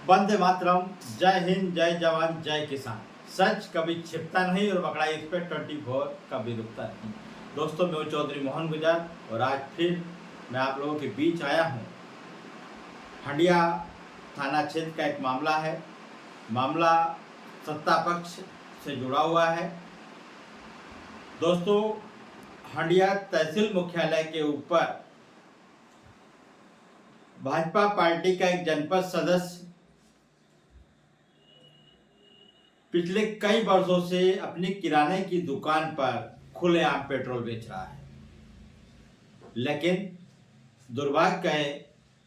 वंदे मातरम। जय हिंद, जय जवान, जय किसान। सच कभी छिपता नहीं और पकड़ा इस पे 24 कभी रुकता नहीं। दोस्तों, मैं हूं चौधरी मोहन गुजर और आज फिर मैं आप लोगों के बीच आया हूं। हंडिया थाना क्षेत्र का एक मामला है। मामला सत्ता पक्ष से जुड़ा हुआ है। दोस्तों, हंडिया तहसील मुख्यालय के ऊपर भाजपा पार्टी का एक जनपद सदस्य पिछले कई वर्षों से अपनी किराने की दुकान पर खुलेआम पेट्रोल बेच रहा है, लेकिन दुर्भाग्य है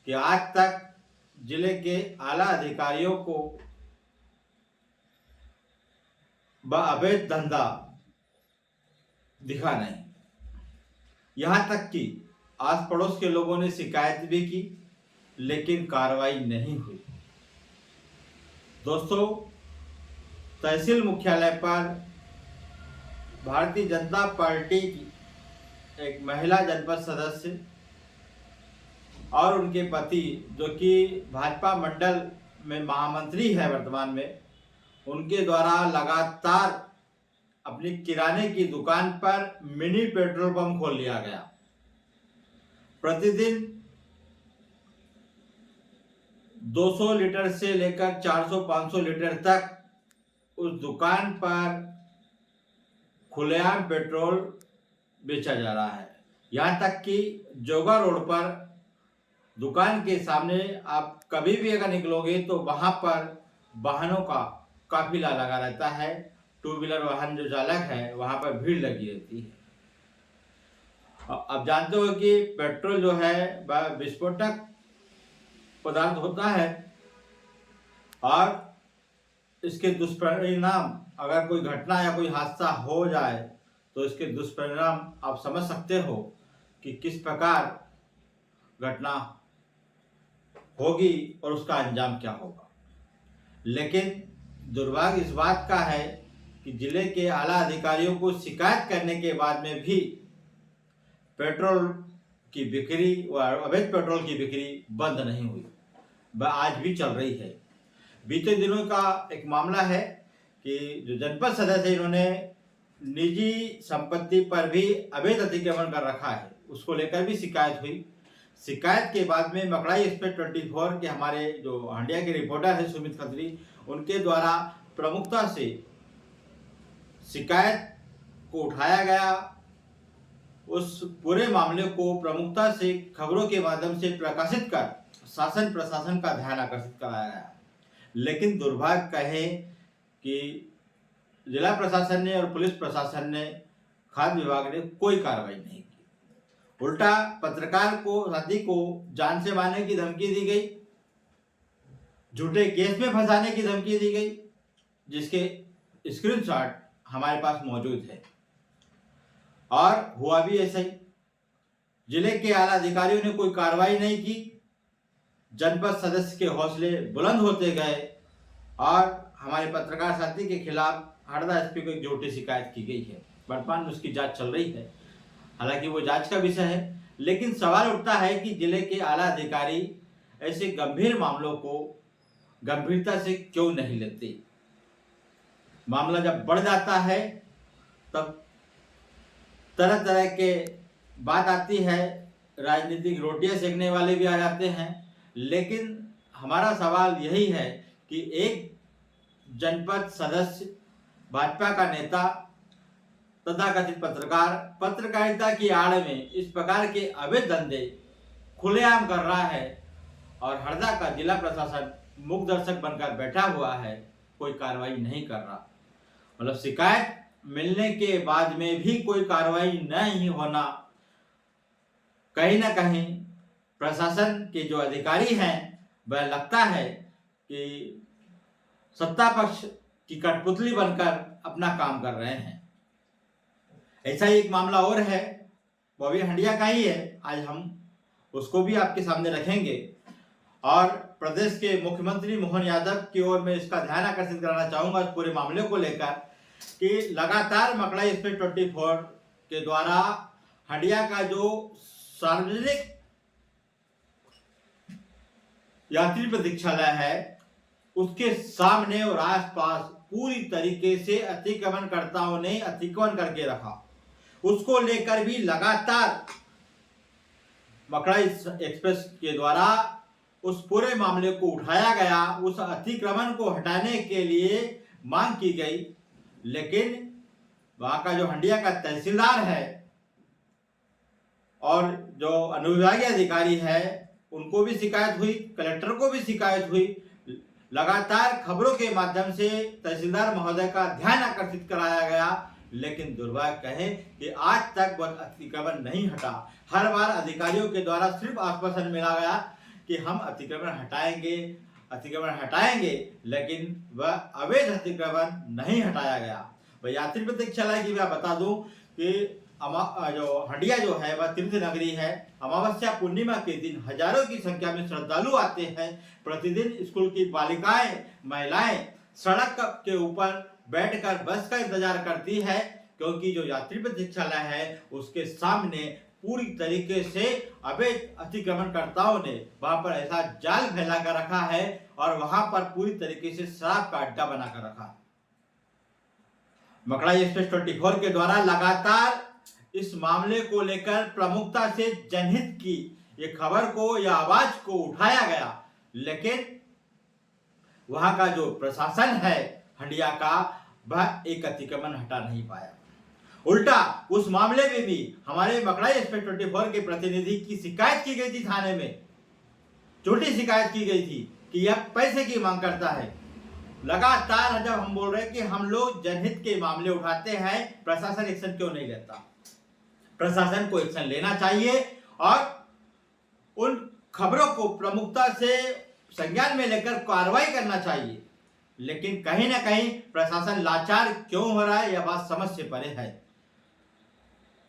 कि आज तक जिले के आला अधिकारियों को अवैध धंधा दिखा नहीं। यहाँ तक कि आस पड़ोस के लोगों ने शिकायत भी की, लेकिन कार्रवाई नहीं हुई। दोस्तों, तहसील मुख्यालय पर भारतीय जनता पार्टी की एक महिला जनपद सदस्य और उनके पति, जो कि भाजपा मंडल में महामंत्री है वर्तमान में, उनके द्वारा लगातार अपनी किराने की दुकान पर मिनी पेट्रोल पंप खोल लिया गया। प्रतिदिन 200 लीटर से लेकर 400-500 लीटर तक उस दुकान पर खुलेआम पेट्रोल बेचा जा रहा है। यहाँ तक कि जोगा रोड पर दुकान के सामने आप कभी भी अगर निकलोगे तो वहाँ पर वाहनों का काफिला लगा रहता है। टू व्हीलर वाहन जो चालक है वहाँ पर भीड़ लगी रहती है। अब जानते हो कि पेट्रोल जो है वह विस्फोटक पदार्थ होता है और इसके दुष्परिणाम, अगर कोई घटना या कोई हादसा हो जाए तो इसके दुष्परिणाम आप समझ सकते हो कि किस प्रकार घटना होगी और उसका अंजाम क्या होगा। लेकिन दुर्भाग्य इस बात का है कि जिले के आला अधिकारियों को शिकायत करने के बाद में भी पेट्रोल की बिक्री और अवैध पेट्रोल की बिक्री बंद नहीं हुई, वह आज भी चल रही है। बीते दिनों का एक मामला है कि जो जनपद सदस्य है, इन्होंने निजी संपत्ति पर भी अवैध अतिक्रमण कर रखा है, उसको लेकर भी शिकायत हुई। शिकायत के बाद में मकड़ाई एक्सप्रेस 24 के हमारे जो हंडिया के रिपोर्टर है सुमित खत्री, उनके द्वारा प्रमुखता से शिकायत को उठाया गया। उस पूरे मामले को प्रमुखता से खबरों के माध्यम से प्रकाशित कर शासन प्रशासन का ध्यान आकर्षित कराया गया। लेकिन दुर्भाग्य कहे कि जिला प्रशासन ने और पुलिस प्रशासन ने, खाद्य विभाग ने कोई कार्रवाई नहीं की। उल्टा पत्रकार को, साथी को जान से मारने की धमकी दी गई, झूठे केस में फंसाने की धमकी दी गई, जिसके स्क्रीनशॉट हमारे पास मौजूद है। और हुआ भी ऐसा ही। जिले के आला अधिकारियों ने कोई कार्रवाई नहीं की। जनपद सदस्य के हौसले बुलंद होते गए और हमारे पत्रकार साथी के खिलाफ हरदा एसपी को एक झूठी शिकायत की गई है। वर्तमान में उसकी जांच चल रही है। हालांकि वो जांच का विषय है, लेकिन सवाल उठता है कि जिले के आला अधिकारी ऐसे गंभीर मामलों को गंभीरता से क्यों नहीं लेते। मामला जब बढ़ जाता है तब तरह तरह के बात आती है, राजनीतिक रोटियां सेकने वाले भी आ जाते हैं। लेकिन हमारा सवाल यही है कि एक जनपद सदस्य, भाजपा का नेता तथाकथित पत्रकार, पत्रकारिता की आड़ में इस प्रकार के अवैध धंधे खुलेआम कर रहा है और हरदा का जिला प्रशासन मूक दर्शक बनकर बैठा हुआ है, कोई कार्रवाई नहीं कर रहा। मतलब शिकायत मिलने के बाद में भी कोई कार्रवाई नहीं होना, कहीं ना कहीं प्रशासन के जो अधिकारी हैं वह लगता है कि सत्ता पक्ष की कठपुतली बनकर अपना काम कर रहे हैं। ऐसा ही एक मामला और है, वो भी हंडिया का ही है। आज हम उसको भी आपके सामने रखेंगे और प्रदेश के मुख्यमंत्री मोहन यादव की ओर मैं इसका ध्यान आकर्षित कराना चाहूंगा इस पूरे मामले को लेकर कि लगातार मकड़ाई एक्सप्रेस 24 के द्वारा हंडिया का जो सार्वजनिक यात्री प्रतीक्षालय है उसके सामने और आसपास पूरी तरीके से अतिक्रमणकर्ताओं ने अतिक्रमण करके रखा। उसको लेकर भी लगातार मकड़ा एक्सप्रेस के द्वारा उस पूरे मामले को उठाया गया, उस अतिक्रमण को हटाने के लिए मांग की गई, लेकिन वहां का जो हंडिया का तहसीलदार है और जो अनुविभागीय अधिकारी है उनको भी शिकायत हुई, कलेक्टर को भी शिकायत हुई। लगातार खबरों के माध्यम से तहसीलदार महोदय का ध्यान आकर्षित कराया गया, लेकिन दुर्भाग्य कहे कि आज तक वह अतिक्रमण नहीं हटा। हर बार अधिकारियों के द्वारा सिर्फ आश्वासन मिला गया कि हम अतिक्रमण हटाएंगे, लेकिन वह अवैध अतिक्रमण नहीं हटाया गया। वह यात्री प्रतीक्षालय की मैं बता दूं कि जो हंडिया जो है वह तीर्थ नगरी है। अमावस्या पूर्णिमा के दिन हजारों की संख्या में श्रद्धालु आते हैं। प्रतिदिन स्कूल की बालिकाएं, महिलाएं सड़क के ऊपर बैठकर बस का इंतजार करती है, क्योंकि जो यात्री प्रतीक्षालय है उसके सामने पूरी तरीके से अवैध अतिक्रमणकर्ताओं ने वहां पर ऐसा जाल फैला कर रखा है और वहां पर पूरी तरीके से शराब का अड्डा बनाकर रखा है। मकड़ा एक्सप्रेस 24 के द्वारा लगातार इस मामले को लेकर प्रमुखता से जनहित की ये खबर को या आवाज को उठाया गया, लेकिन वहां का जो प्रशासन है हंडिया का, वह एक अतिक्रमण हटा नहीं पाया। उल्टा उस मामले में भी हमारे मकड़ा एक्सप्रेस 24 के प्रतिनिधि की शिकायत की गई थी थाने में, झूठी शिकायत की गई थी कि यह पैसे की मांग करता है। लगातार जब हम बोल रहे हैं कि हम लोग जनहित के मामले उठाते हैं, प्रशासन एक्शन क्यों नहीं लेता? प्रशासन को एक्शन लेना चाहिए और उन खबरों को प्रमुखता से संज्ञान में लेकर कार्रवाई करना चाहिए, लेकिन कहीं ना कहीं प्रशासन लाचार क्यों हो रहा है यह बात समझ से परे है।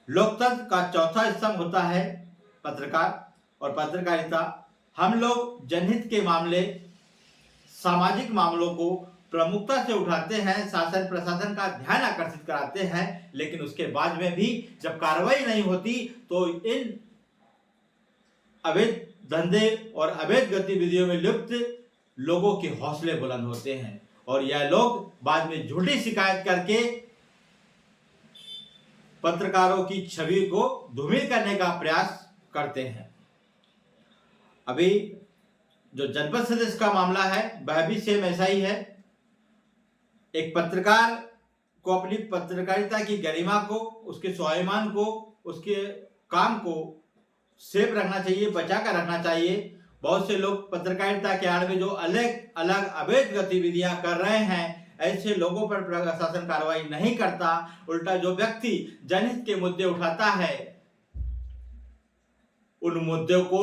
लोकतंत्र का चौथा स्तंभ होता है पत्रकार और पत्रकारिता। हम लोग जनहित के मामले, सामाजिक मामलों को प्रमुखता से उठाते हैं, शासन प्रशासन का ध्यान आकर्षित कराते हैं, लेकिन उसके बाद में भी जब कार्रवाई नहीं होती तो इन अवैध धंधे और अवैध गतिविधियों में लिप्त लोगों के हौसले बुलंद होते हैं और यह लोग बाद में झूठी शिकायत करके पत्रकारों की छवि को धूमिल करने का प्रयास करते हैं। अभी जो जनपद सदस्य का मामला है वह भी सेम ऐसा ही है। एक पत्रकार को अपनी पत्रकारिता की गरिमा को, उसके स्वाभिमान को, उसके काम को सेफ रखना चाहिए, बचा कर रखना चाहिए। बहुत से लोग पत्रकारिता के आड़ में जो अलग अलग अवैध गतिविधियां कर रहे हैं, ऐसे लोगों पर प्रशासन कार्रवाई नहीं करता। उल्टा जो व्यक्ति जनहित के मुद्दे उठाता है उन मुद्दों को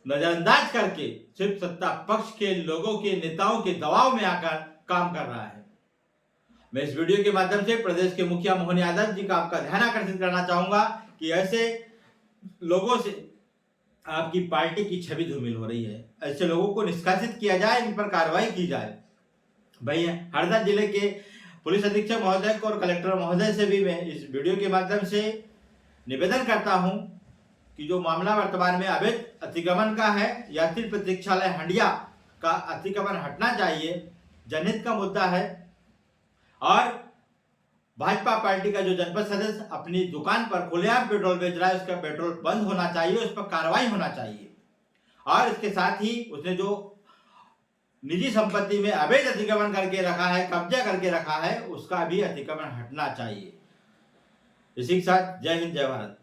नजरअंदाज करके सिर्फ सत्ता पक्ष के लोगों के नेताओं के दबाव में आकर काम कर रहा है। मैं इस वीडियो के माध्यम से प्रदेश के मुखिया मोहन यादव जी का आपका ध्यान आकर्षित करना चाहूंगा कि ऐसे लोगों से आपकी पार्टी की छवि धूमिल हो रही है। ऐसे लोगों को निष्कासित किया जाए, इन पर कार्रवाई की जाए। भाई हरदा जिले के पुलिस अधीक्षक महोदय को और कलेक्टर महोदय से भी मैं इस वीडियो के माध्यम से निवेदन करता हूं कि जो मामला वर्तमान में अवैध अतिक्रमण का है, यात्री प्रतीक्षालय हंडिया का अतिक्रमण हटना चाहिए, जनहित का मुद्दा है और भाजपा पार्टी का जो जनपद सदस्य अपनी दुकान पर खुलेआम पेट्रोल बेच रहा है, उसका पेट्रोल बंद होना चाहिए, उस पर कार्रवाई होना चाहिए। और इसके साथ ही उसने जो निजी संपत्ति में अवैध अतिक्रमण करके रखा है, कब्जा करके रखा है, उसका भी अतिक्रमण हटना चाहिए। इसी के साथ जय हिंद, जय भारत।